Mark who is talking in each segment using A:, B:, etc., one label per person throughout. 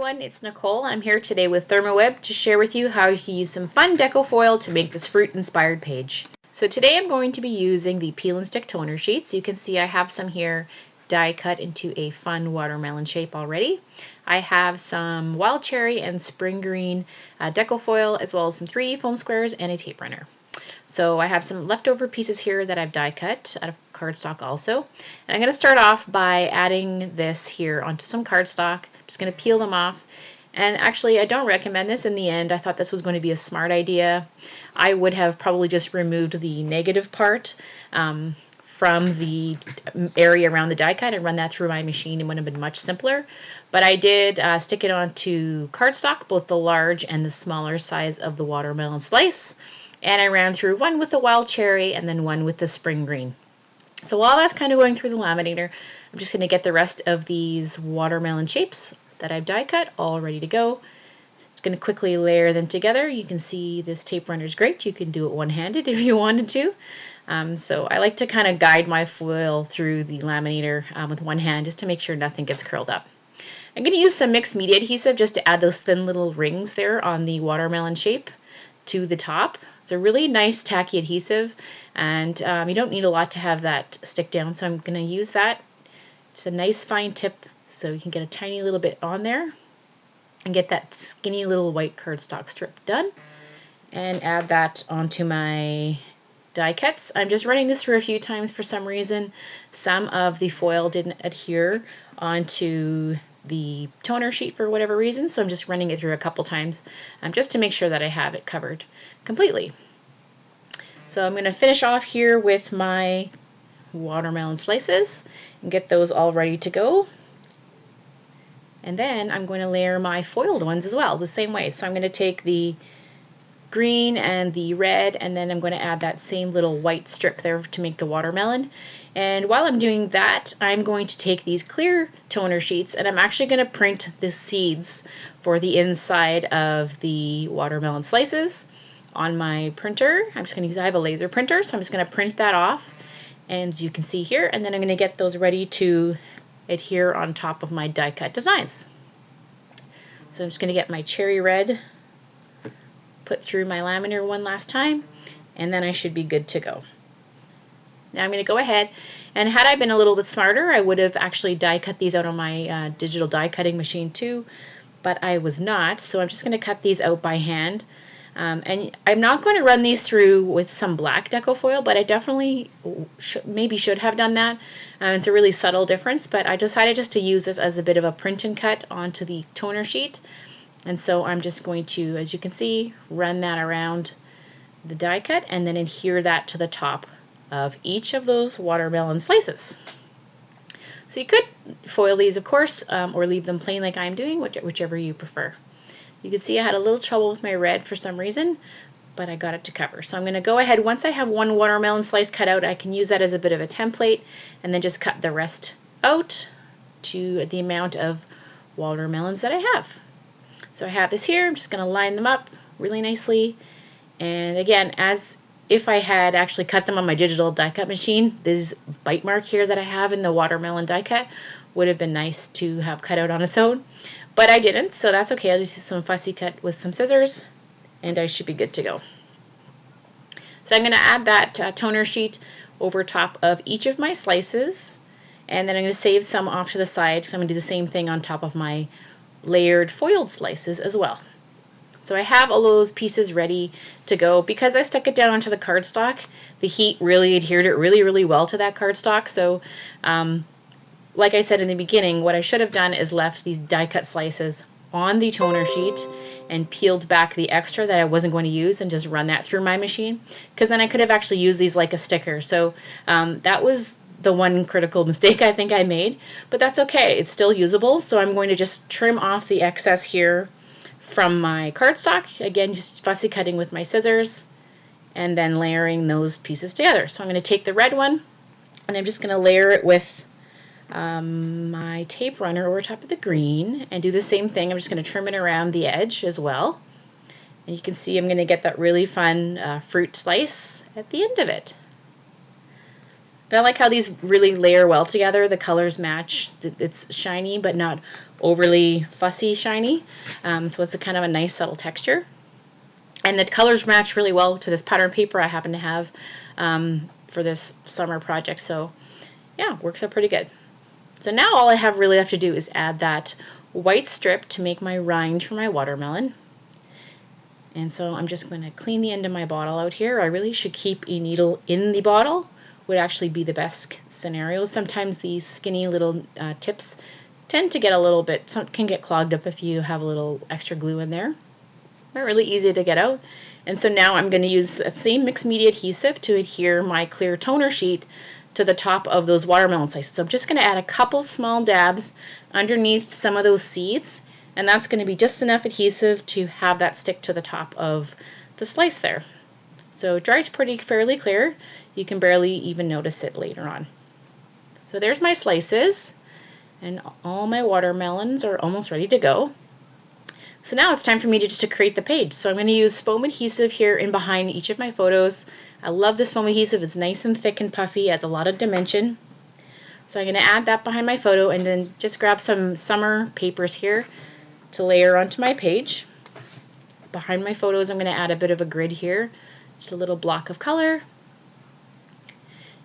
A: everyone, it's Nicole. I'm here today with Thermoweb to share with you how you can use some fun deco foil to make this fruit-inspired page. So today I'm going to be using the PeelnStick toner sheets. You can see I have some here die cut into a fun watermelon shape already. I have some wild cherry and spring green deco foil, as well as some 3D foam squares and a tape runner. So I have some leftover pieces here that I've die cut out of cardstock also. And I'm going to start off by adding this here onto some cardstock. I'm just going to peel them off. And actually, I don't recommend this in the end. I thought this was going to be a smart idea. I would have probably just removed the negative part from the area around the die cut and run that through my machine. It would have been much simpler. But I did stick it onto cardstock, both the large and the smaller size of the watermelon slice. And I ran through one with the wild cherry and then one with the spring green. So while that's kind of going through the laminator, I'm just going to get the rest of these watermelon shapes that I've die cut all ready to go. Just going to quickly layer them together. You can see this tape runner is great. You can do it one-handed if you wanted to. So I like to kind of guide my foil through the laminator with one hand just to make sure nothing gets curled up. I'm going to use some Mixed Media Adhesive just to add those thin little rings there on the watermelon shape to the top. It's a really nice tacky adhesive, and you don't need a lot to have that stick down, so I'm going to use that. It's a nice fine tip so you can get a tiny little bit on there and get that skinny little white cardstock strip done, and add that onto my die cuts. I'm just running this through a few times for some reason. Some of the foil didn't adhere onto the toner sheet for whatever reason, so I'm just running it through a couple times just to make sure that I have it covered completely. So I'm going to finish off here with my watermelon slices and get those all ready to go. And then I'm going to layer my foiled ones as well the same way. So I'm going to take the green and the red, and then I'm going to add that same little white strip there to make the watermelon. And while I'm doing that, I'm going to take these clear toner sheets and I'm actually going to print the seeds for the inside of the watermelon slices on my printer. I'm just going to use, I have a laser printer, so I'm just going to print that off, and as you can see here, and then I'm going to get those ready to adhere on top of my die cut designs. So I'm just going to get my cherry red put through my laminator one last time, and then I should be good to go. Now I'm going to go ahead, and had I been a little bit smarter, I would have actually die cut these out on my digital die cutting machine too, but I was not, so I'm just going to cut these out by hand. And I'm not going to run these through with some black deco foil, but I definitely maybe should have done that. It's a really subtle difference, but I decided just to use this as a bit of a print and cut onto the toner sheet. And so I'm just going to, as you can see, run that around the die cut and then adhere that to the top of each of those watermelon slices. So you could foil these, of course, or leave them plain like I'm doing, whichever you prefer. You can see I had a little trouble with my red for some reason, but I got it to cover. So I'm going to go ahead, once I have one watermelon slice cut out, I can use that as a bit of a template and then just cut the rest out to the amount of watermelons that I have. So I have this here, I'm just going to line them up really nicely. And again, as if I had actually cut them on my digital die cut machine, this bite mark here that I have in the watermelon die cut would have been nice to have cut out on its own. But I didn't, so that's okay. I'll just use some fussy cut with some scissors, and I should be good to go. So I'm going to add that toner sheet over top of each of my slices, and then I'm going to save some off to the side because I'm going to do the same thing on top of my layered foiled slices as well. So I have all those pieces ready to go. Because I stuck it down onto the cardstock, the heat really adhered it really well to that cardstock. So like I said in the beginning, what I should have done is left these die cut slices on the toner sheet and peeled back the extra that I wasn't going to use and just run that through my machine, because then I could have actually used these like a sticker. So that was the one critical mistake I think I made, but that's okay. It's still usable. So I'm going to just trim off the excess here from my cardstock. Again, just fussy cutting with my scissors and then layering those pieces together. So I'm going to take the red one and I'm just going to layer it with my tape runner over top of the green and do the same thing. I'm just going to trim it around the edge as well. And you can see I'm going to get that really fun fruit slice at the end of it. But I like how these really layer well together. The colors match. It's shiny, but not overly fussy shiny. So it's a kind of a nice subtle texture. And the colors match really well to this pattern paper I happen to have for this summer project. So yeah, works out pretty good. So now all I have really left to do is add that white strip to make my rind for my watermelon. And so I'm just going to clean the end of my bottle out here. I really should keep a needle in the bottle, would actually be the best scenario. Sometimes these skinny little tips tend to get a little bit, can get clogged up if you have a little extra glue in there. They're really easy to get out. And so now I'm going to use that same mixed media adhesive to adhere my clear toner sheet to the top of those watermelon slices. So I'm just going to add a couple small dabs underneath some of those seeds, and that's going to be just enough adhesive to have that stick to the top of the slice there. So it dries fairly clear. You can barely even notice it later on. So there's my slices, and all my watermelons are almost ready to go. So now it's time for me just to create the page. So I'm going to use foam adhesive here in behind each of my photos. I love this foam adhesive. It's nice and thick and puffy. Adds a lot of dimension. So I'm going to add that behind my photo and then just grab some summer papers here to layer onto my page. Behind my photos I'm going to add a bit of a grid here. Just a little block of color.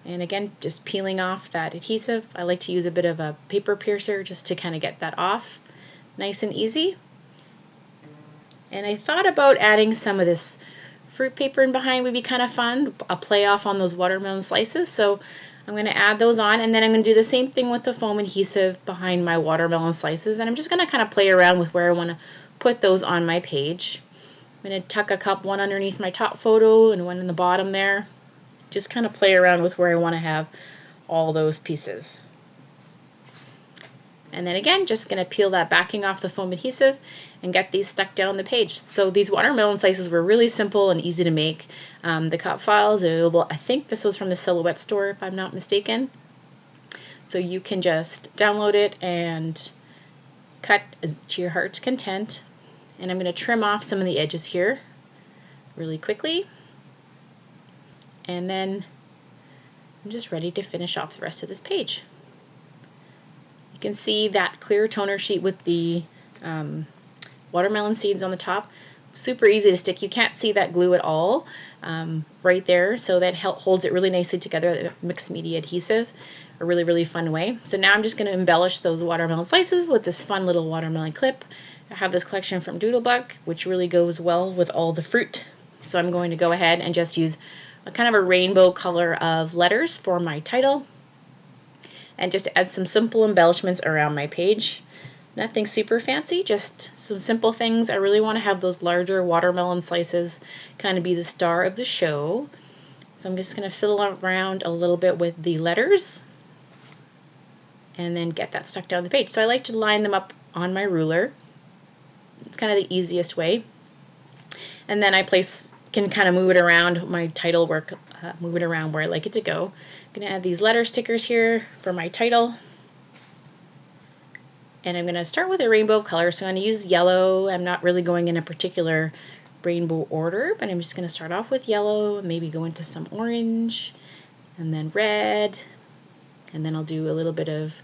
A: And again, just peeling off that adhesive. I like to use a bit of a paper piercer just to kind of get that off. Nice and easy. And I thought about adding some of this fruit paper in behind would be kind of fun, a play off on those watermelon slices. So I'm going to add those on, and then I'm going to do the same thing with the foam adhesive behind my watermelon slices, and I'm just going to kind of play around with where I want to put those on my page. I'm going to tuck one underneath my top photo and one in the bottom there. Just kind of play around with where I want to have all those pieces. And then again, just going to peel that backing off the foam adhesive and get these stuck down the page. So these watermelon slices were really simple and easy to make. The cut files are available. I think this was from the Silhouette store, if I'm not mistaken. So you can just download it and cut to your heart's content. And I'm going to trim off some of the edges here really quickly. And then I'm just ready to finish off the rest of this page. You can see that clear toner sheet with the watermelon seeds on the top. Super easy to stick. You can't see that glue at all right there, so that holds it really nicely together, the mixed media adhesive, a really, really fun way. So now I'm just going to embellish those watermelon slices with this fun little watermelon clip. I have this collection from Doodlebug, which really goes well with all the fruit. So I'm going to go ahead and just use a kind of a rainbow color of letters for my title, and just add some simple embellishments around my page. Nothing super fancy, just some simple things. I really want to have those larger watermelon slices kind of be the star of the show. So I'm just going to fiddle around a little bit with the letters and then get that stuck down the page. So I like to line them up on my ruler. It's kind of the easiest way. And then I can kind of move it around my title work, move it around where I like it to go. I'm going to add these letter stickers here for my title. And I'm going to start with a rainbow of colors. So I'm going to use yellow. I'm not really going in a particular rainbow order, but I'm just going to start off with yellow, maybe go into some orange, and then red, and then I'll do a little bit of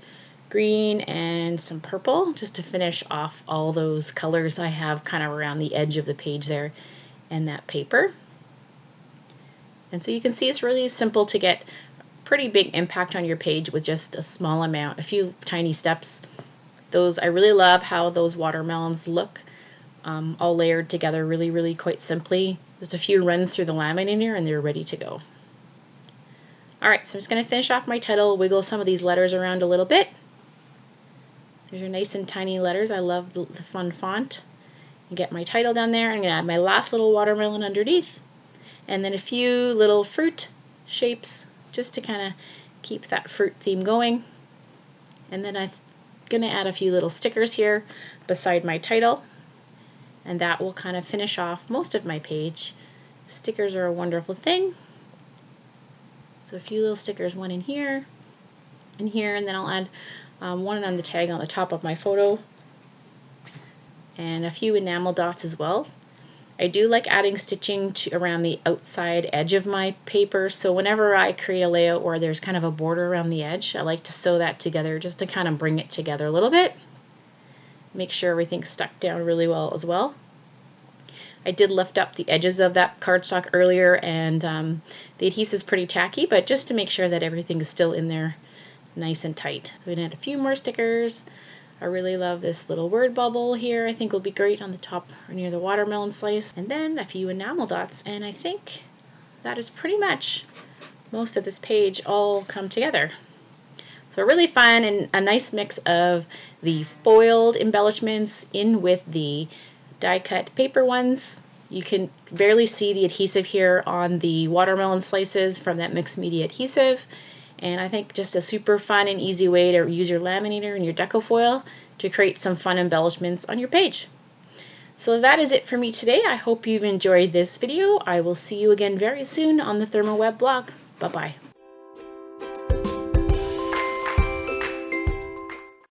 A: green and some purple just to finish off all those colors I have kind of around the edge of the page there and that paper. And so you can see it's really simple to get pretty big impact on your page with just a small amount, a few tiny steps. I really love how those watermelons look all layered together really, really quite simply. Just a few runs through the laminator and they're ready to go. Alright, so I'm just going to finish off my title, wiggle some of these letters around a little bit. There's your nice and tiny letters. I love the fun font. You get my title down there. I'm going to add my last little watermelon underneath. And then a few little fruit shapes just to kind of keep that fruit theme going. And then I'm going to add a few little stickers here beside my title. And that will kind of finish off most of my page. Stickers are a wonderful thing. So a few little stickers, one in here, and here, and then I'll add one on the tag on the top of my photo, and a few enamel dots as well. I do like adding stitching around the outside edge of my paper, so whenever I create a layout where there's kind of a border around the edge, I like to sew that together just to kind of bring it together a little bit. Make sure everything's stuck down really well as well. I did lift up the edges of that cardstock earlier, and the adhesive is pretty tacky, but just to make sure that everything is still in there nice and tight. So we're going to add a few more stickers. I really love this little word bubble here. I think will be great on the top or near the watermelon slice. And then a few enamel dots, and I think that is pretty much most of this page all come together. So really fun and a nice mix of the foiled embellishments in with the die cut paper ones. You can barely see the adhesive here on the watermelon slices from that Mixed Media Adhesive. And I think just a super fun and easy way to use your laminator and your deco foil to create some fun embellishments on your page. So that is it for me today. I hope you've enjoyed this video. I will see you again very soon on the Thermoweb blog. Bye-bye.